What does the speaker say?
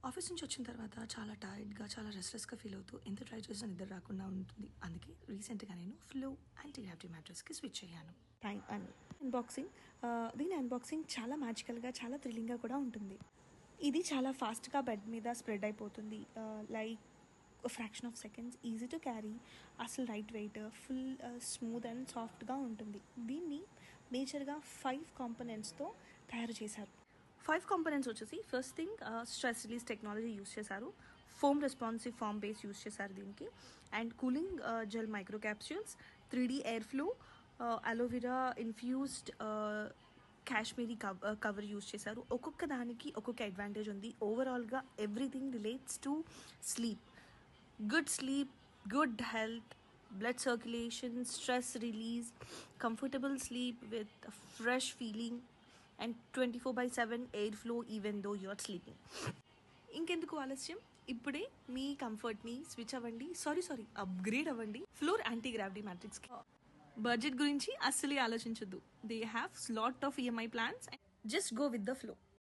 Office నుంచి వచ్చిన తర్వాత చాలా టైర్డ్గా చాలా రెస్ట్లెస్గా ఫీల్ అవుతూ ఎంత ట్రై చేసినా నిద్ర రాకుండా ఉంటుంది. అందుకే రీసెంట్గా నేను ఫ్లో యాంటీ గ్రావిటీ మ్యాట్రెస్కి స్విచ్ అయ్యాను. Time and unboxing. దీని అన్బాక్సింగ్ చాలా మ్యాజికల్గా చాలా థ్రిల్లింగ్గా కూడా ఉంటుంది. ఇది చాలా ఫాస్ట్గా బెడ్ మీద స్ప్రెడ్ అయిపోతుంది. Like fraction of seconds, easy to carry, అసలు light weight, full smooth and సాఫ్ట్గా ఉంటుంది. దీన్ని మేజర్గా 5 కాంపోనెంట్స్తో తయారు చేశారు. 5 కాంపోనెంట్స్ వచ్చేసి first thing stress release technology use చేశారు. Foam responsive form base use చేశారు దీనికి. And cooling gel micro capsules, 3D air flow, aloe vera infused Kashmiri cover use చేశారు. ఒక్కొక్క దానికి ఒక్కొక్క అడ్వాంటేజ్ ఉంది. ఓవరాల్గా everything relates to sleep, good sleep, good health, blood circulation, stress release, comfortable sleep with a fresh feeling, and 24/7 airflow even though you're sleeping. ఇంకెందుకు ఆలస్యం, ఇప్పుడే మీ కంఫర్ట్ని స్విచ్ అవ్వండి, అప్గ్రేడ్ అవ్వండి ఫ్లోర్ యాంటీ గ్రావిటీ మ్యాట్రిక్స్కి. బడ్జెట్ గురించి అస్సలే ఆలోచించొద్దు. They have lot of EMI plans. Just go with the flow.